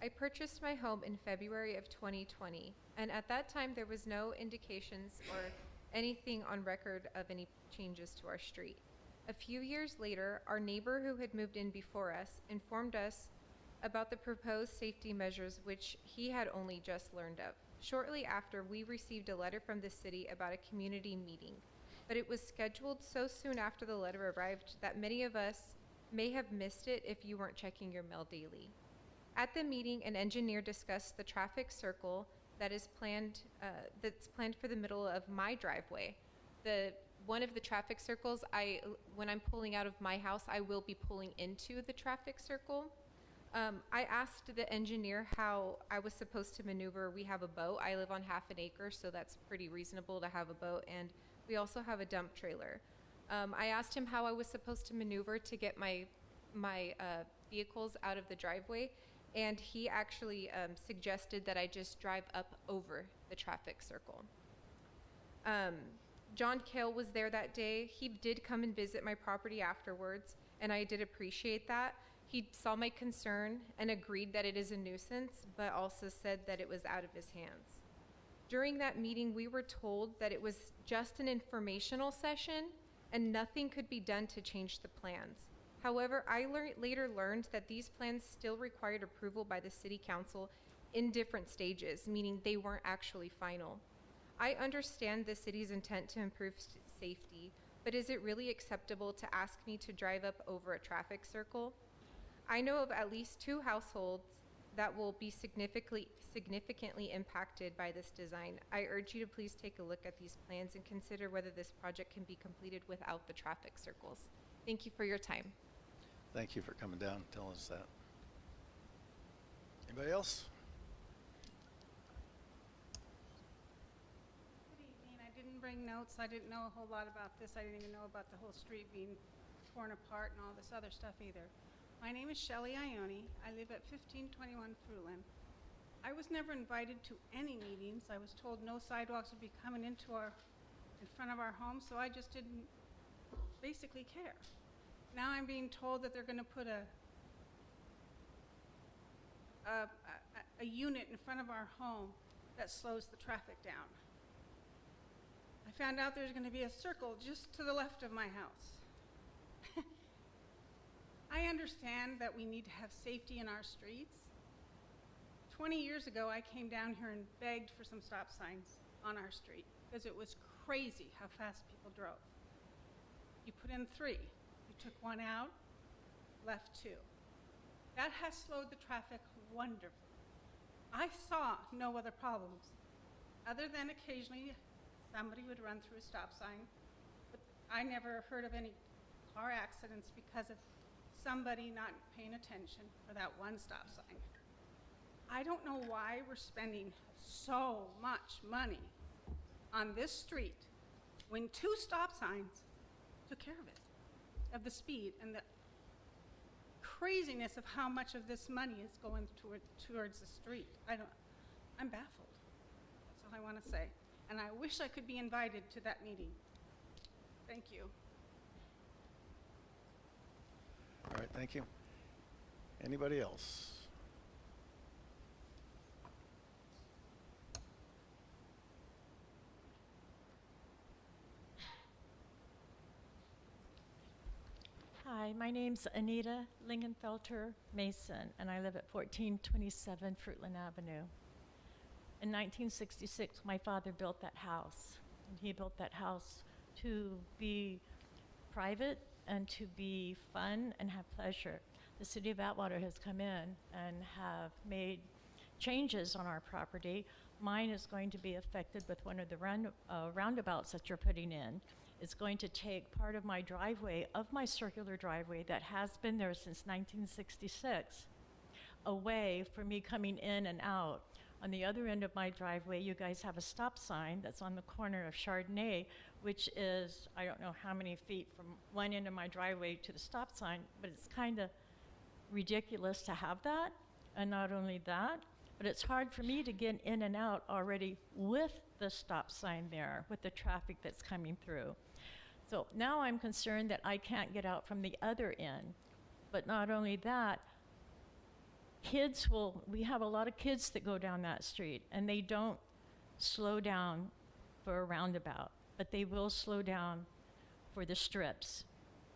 I purchased my home in February of 2020, and at that time there was no indications or anything on record of any changes to our street. A few years later, our neighbor who had moved in before us informed us about the proposed safety measures which he had only just learned of. Shortly after, we received a letter from the city about a community meeting, but it was scheduled so soon after the letter arrived that many of us may have missed it if you weren't checking your mail daily. At the meeting, an engineer discussed the traffic circle that is planned, that's planned for the middle of my driveway. One of the traffic circles, when I'm pulling out of my house, I will be pulling into the traffic circle. I asked the engineer how I was supposed to maneuver. We have a boat. I live on half an acre, so that's pretty reasonable to have a boat, and we also have a dump trailer. I asked him how I was supposed to maneuver to get my vehicles out of the driveway, and he actually suggested that I just drive up over the traffic circle. John Kale was there that day. He did come and visit my property afterwards, and I did appreciate that. He saw my concern and agreed that it is a nuisance, but also said that it was out of his hands. During that meeting, we were told that it was just an informational session and nothing could be done to change the plans. However, I later learned that these plans still required approval by the city council in different stages, meaning they weren't actually final. I understand the city's intent to improve safety, but is it really acceptable to ask me to drive up over a traffic circle? I know of at least 2 households that will be significantly impacted by this design. I urge you to please take a look at these plans and consider whether this project can be completed without the traffic circles. Thank you for your time. Thank you for coming down and telling us that. Anybody else? Good evening. I didn't bring notes. I didn't know a whole lot about this. I didn't even know about the whole street being torn apart and all this other stuff either. My name is Shelley Ione. I live at 1521 Fruitland. I was never invited to any meetings. I was told no sidewalks would be coming in front of our home, so I just didn't basically care. Now I'm being told that they're going to put a unit in front of our home that slows the traffic down. I found out there's going to be a circle just to the left of my house. I understand that we need to have safety in our streets. 20 years ago, I came down here and begged for some stop signs on our street because it was crazy how fast people drove. You put in 3. You took 1 out, left 2. That has slowed the traffic wonderfully. I saw no other problems other than occasionally somebody would run through a stop sign, but I never heard of any car accidents because of somebody not paying attention for that 1 stop sign. I don't know why we're spending so much money on this street when 2 stop signs took care of it, of the speed and the craziness of how much of this money is going towards the street. I'm baffled. That's all I want to say. And I wish I could be invited to that meeting. Thank you. All right, thank you. Anybody else? Hi, my name's Anita Lingenfelter Mason, and I live at 1427 Fruitland Avenue. In 1966, my father built that house, and he built that house to be private and to be fun and have pleasure. The city of Atwater has come in and have made changes on our property. Mine is going to be affected with one of the roundabouts that you're putting in. It's going to take part of my driveway, of my circular driveway that has been there since 1966, away from me coming in and out. On the other end of my driveway, you guys have a stop sign that's on the corner of Chardonnay, which is, I don't know how many feet from one end of my driveway to the stop sign, but it's kind of ridiculous to have that. And not only that, but it's hard for me to get in and out already with the stop sign there, with the traffic that's coming through. So now I'm concerned that I can't get out from the other end. But not only that, we have a lot of kids that go down that street, and they don't slow down for a roundabout. but they will slow down for the strips.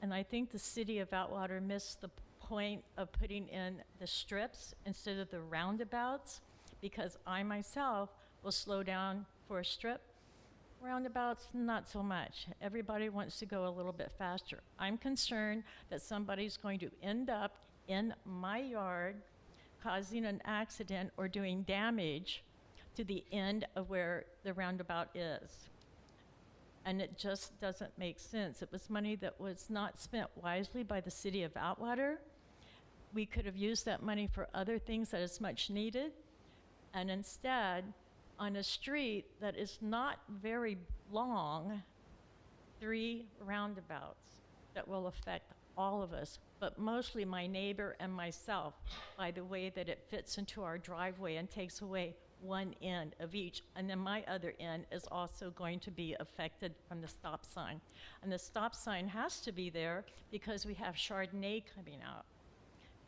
And I think the city of Atwater missed the point of putting in the strips instead of the roundabouts, because I myself will slow down for a strip. Roundabouts, not so much. Everybody wants to go a little bit faster. I'm concerned that somebody's going to end up in my yard causing an accident or doing damage to the end of where the roundabout is. And it just doesn't make sense. It was money that was not spent wisely by the city of Atwater. We could have used that money for other things that is much needed. And instead, on a street that is not very long, 3 roundabouts that will affect all of us, but mostly my neighbor and myself, by the way that it fits into our driveway and takes away one end of each. And then my other end is also going to be affected from the stop sign. And the stop sign has to be there because we have Chardonnay coming out,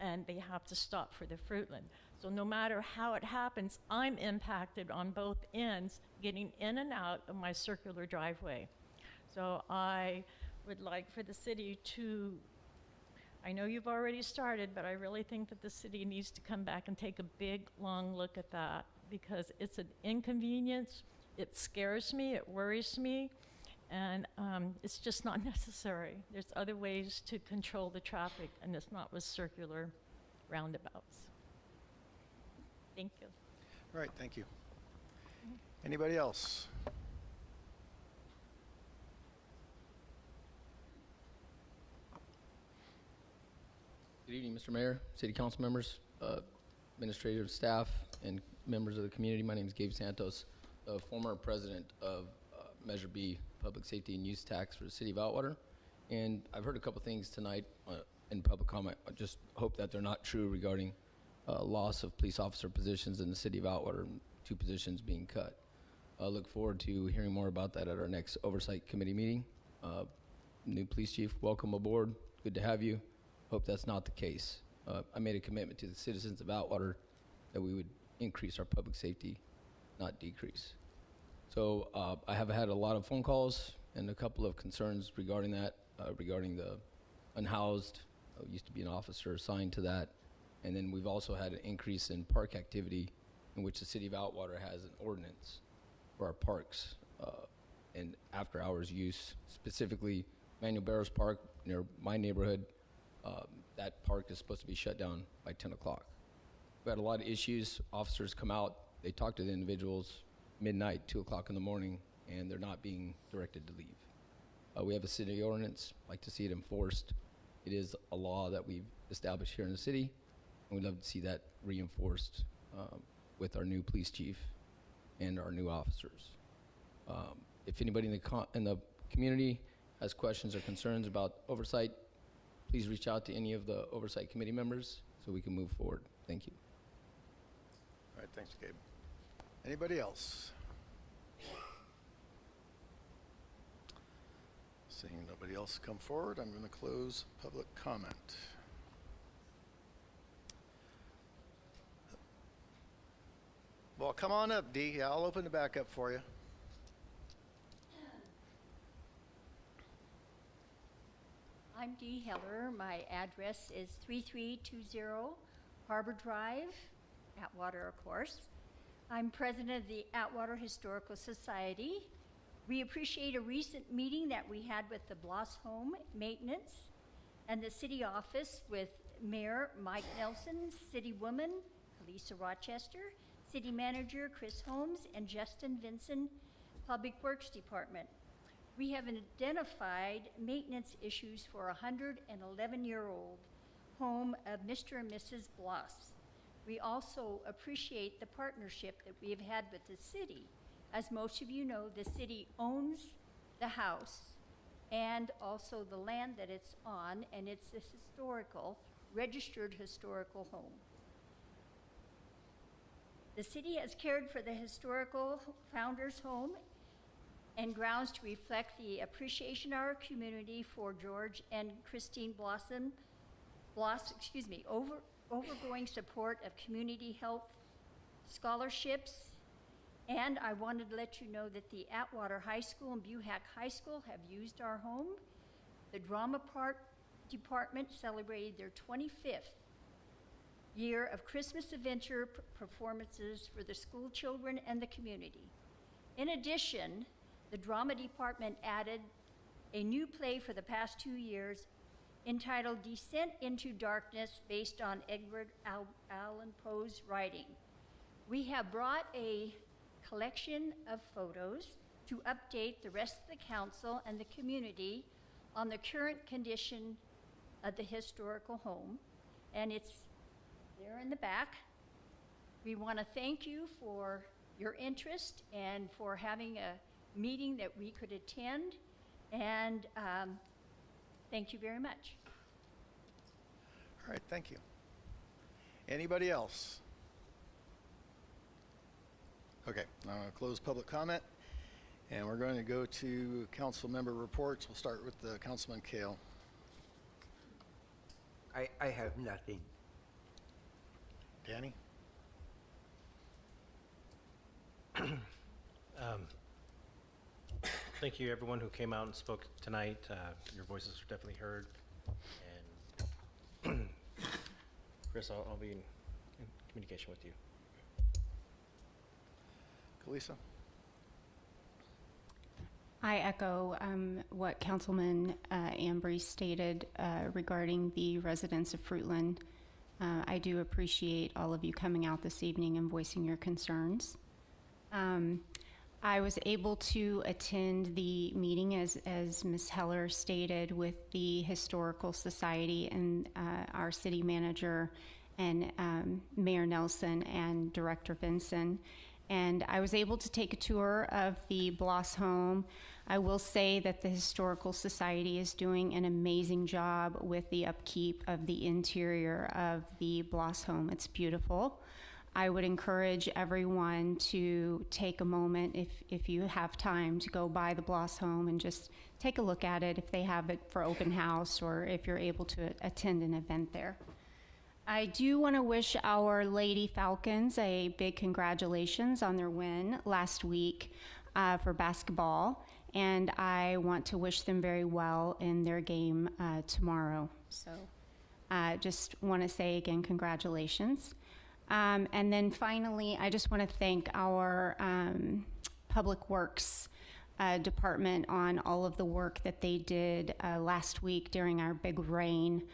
and they have to stop for the Fruitland. So no matter how it happens, I'm impacted on both ends getting in and out of my circular driveway. So I would like for the city to, I know you've already started, but I really think that the city needs to come back and take a big, long look at that, because it's an inconvenience. It scares me, it worries me, and it's just not necessary. There's other ways to control the traffic, and it's not with circular roundabouts. Thank you. All right, thank you. Anybody else? Good evening, Mr. Mayor, City Council members, administrative staff, and members of the community. My name is Gabe Santos, former president of Measure B, Public Safety and Use Tax for the City of Atwater. And I've heard a couple things tonight in public comment. I just hope that they're not true regarding loss of police officer positions in the City of Atwater, 2 positions being cut. I look forward to hearing more about that at our next Oversight Committee meeting. New police chief, welcome aboard. Good to have you. Hope that's not the case. I made a commitment to the citizens of Atwater that we would increase our public safety, not decrease. So I have had a lot of phone calls and a couple of concerns regarding that, regarding the unhoused. Used to be an officer assigned to that. And then we've also had an increase in park activity, in which the City of Atwater has an ordinance for our parks and after-hours use, specifically Manuel Barros Park near my neighborhood. That park is supposed to be shut down by 10 o'clock. We had a lot of issues. Officers come out, they talk to the individuals midnight, 2 o'clock in the morning, and they're not being directed to leave. We have a city ordinance, like to see it enforced. It is a law that we've established here in the city, and we'd love to see that reinforced with our new police chief and our new officers. If anybody in the community has questions or concerns about oversight, please reach out to any of the Oversight Committee members so we can move forward. Thank you. All right, thanks, Gabe. Anybody else? Seeing nobody else come forward, I'm going to close public comment. Well, come on up, Dee. I'll open the back up for you. I'm Dee Heller. My address is 3320 Harbor Drive, Atwater, of course. I'm president of the Atwater Historical Society. We appreciate a recent meeting that we had with the Bloss Home Maintenance and the city office with Mayor Mike Nelson, City Woman Lisa Rochester, City Manager Chris Holmes, and Justin Vinson, Public Works Department. We have identified maintenance issues for a 111-year-old home of Mr. and Mrs. Bloss. We also appreciate the partnership that we have had with the city. As most of you know, the city owns the house and also the land that it's on, and it's this registered historical home. The city has cared for the historical founder's home and grounds to reflect the appreciation of our community for George and Christine overgoing support of community health scholarships And I wanted to let you know that the Atwater High School and Buhack High School have used our home. The drama department celebrated their 25th year of Christmas adventure performances for the school children and the community. In addition, the drama department added a new play for the past 2 years entitled Descent into Darkness, based on Edgar Allan Poe's writing. We have brought a collection of photos to update the rest of the council and the community on the current condition of the historical home, and it's there in the back. We want to thank you for your interest and for having a meeting that we could attend, and thank you very much. All right, thank you. Anybody else? Okay, now I'll close public comment, and we're going to go to council member reports. We'll start with Councilman Kale. I have nothing. Danny? Thank you, everyone who came out and spoke tonight. Your voices were definitely heard. And Chris, I'll be in communication with you. Kalisa? I echo what Councilman Ambry stated regarding the residents of Fruitland. I do appreciate all of you coming out this evening and voicing your concerns. I was able to attend the meeting, as Ms. Heller stated, with the Historical Society and our city manager and Mayor Nelson and Director Vinson. And I was able to take a tour of the Bloss home. I will say that the Historical Society is doing an amazing job with the upkeep of the interior of the Bloss home. It's beautiful. I would encourage everyone to take a moment, if you have time, to go by the Bloss home and just take a look at it if they have it for open house or if you're able to attend an event there. I do want to wish our Lady Falcons a big congratulations on their win last week for basketball, and I want to wish them very well in their game tomorrow. So just want to say again, congratulations. And then finally, I just want to thank our Public Works department on all of the work that they did last week during our big rain.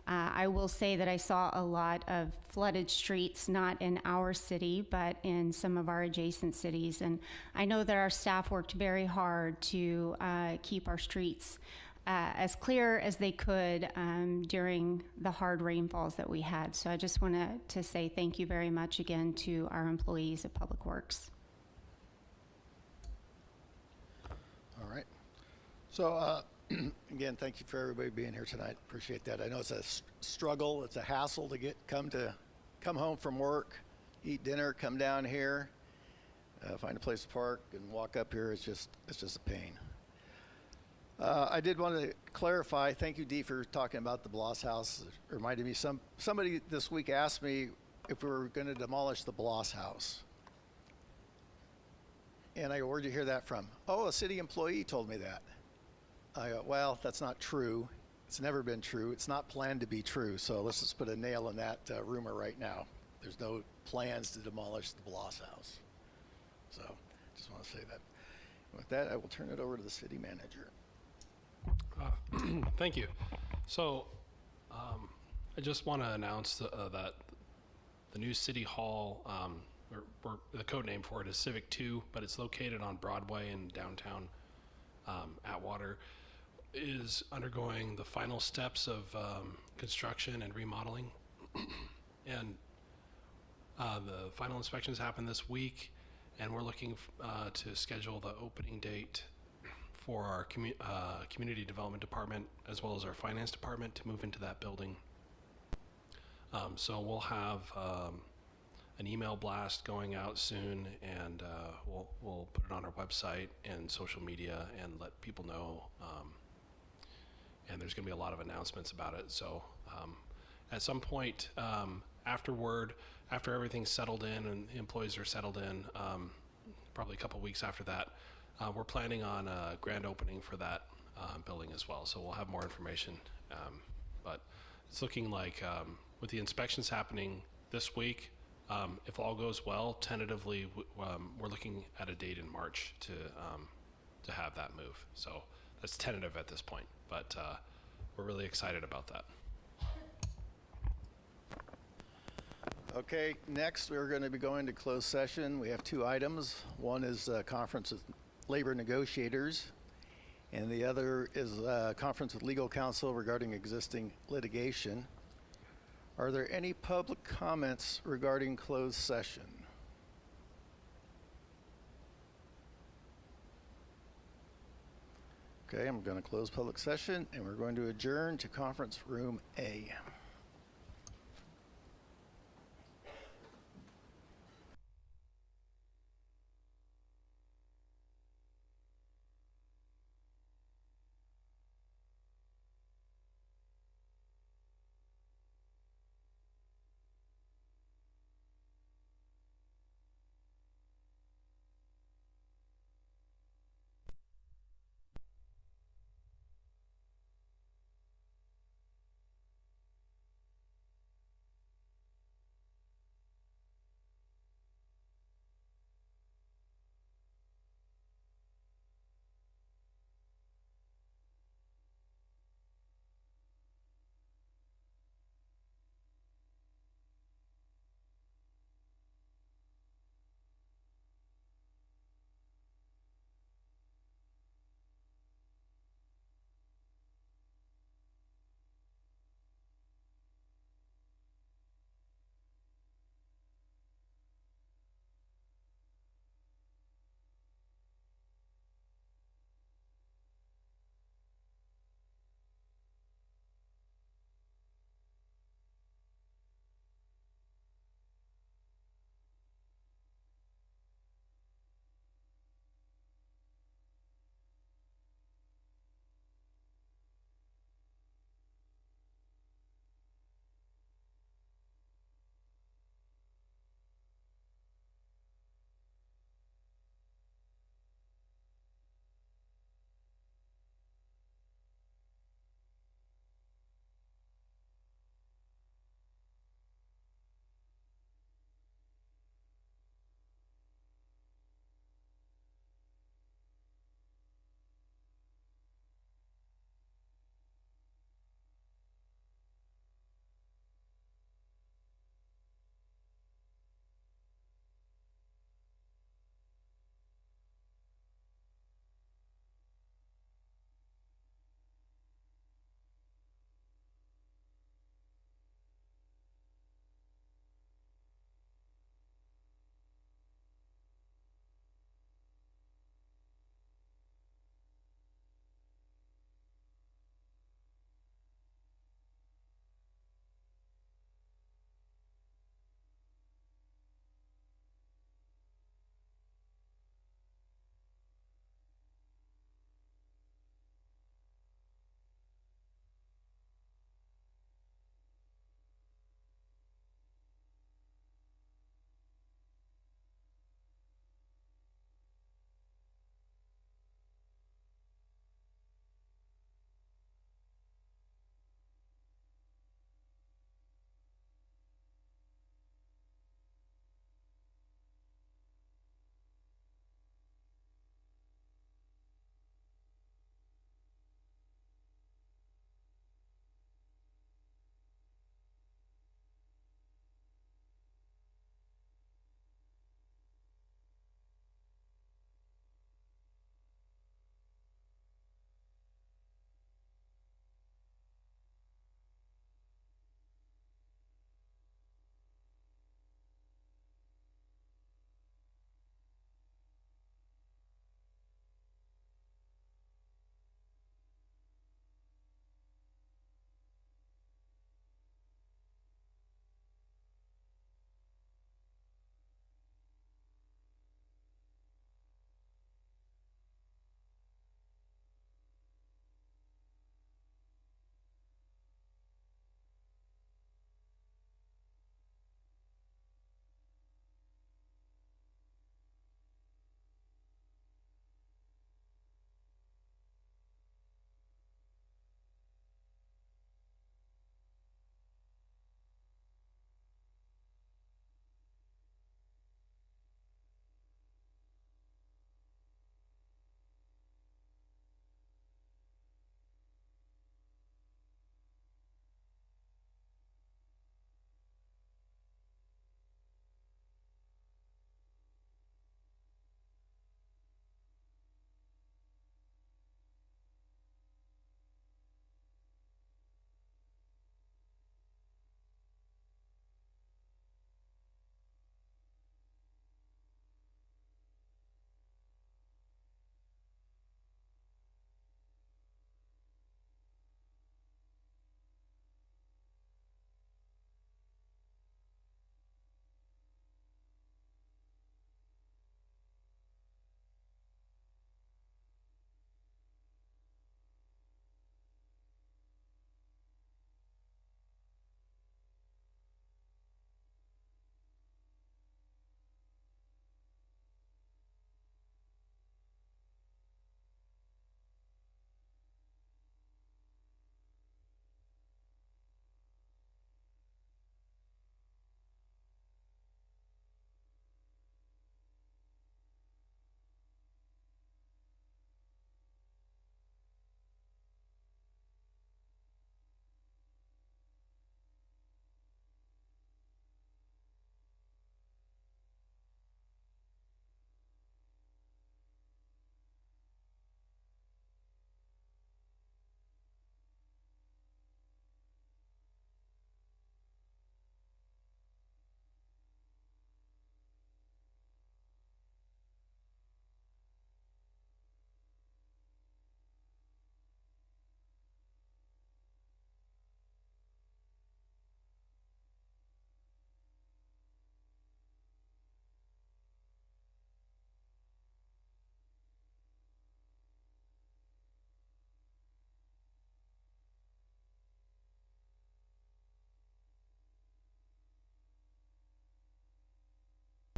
I will say that I saw a lot of flooded streets, not in our city, but in some of our adjacent cities. And I know that our staff worked very hard to keep our streets as clear as they could during the hard rainfalls that we had. So I just want to say thank you very much again to our employees at Public Works. All right. So again, thank you for everybody being here tonight. Appreciate that. I know it's a struggle. It's a hassle to come home from work, eat dinner, come down here, find a place to park, and walk up here. It's just a pain. I did want to clarify. Thank you, Dee, for talking about the Bloss house. It reminded me, somebody this week asked me if we were going to demolish the Bloss house. And I go, where'd you hear that from? Oh, a city employee told me that. I go, well, that's not true. It's never been true. It's not planned to be true. So let's just put a nail in that rumor right now. There's no plans to demolish the Bloss house. So just want to say that. With that, I will turn it over to the city manager. Thank you. So I just want to announce that the new City Hall, the code name for it is Civic 2, but it's located on Broadway in downtown Atwater, is undergoing the final steps of construction and remodeling. And the final inspections happen this week, and we're looking to schedule the opening date for our community development department as well as our finance department to move into that building. So we'll have an email blast going out soon, and we'll put it on our website and social media and let people know. And there's going to be a lot of announcements about it. So at some point after everything's settled in and the employees are settled in, probably a couple weeks after that. We're planning on a grand opening for that building as well, so we'll have more information. But it's looking like with the inspections happening this week, if all goes well, tentatively we're looking at a date in March to have that move. So that's tentative at this point, but we're really excited about that. Okay, next we're going to be going to closed session. We have two items. One is a conference with labor negotiators, and the other is a conference with legal counsel regarding existing litigation. Are there any public comments regarding closed session? Okay, I'm going to close public session, and we're going to adjourn to conference room A.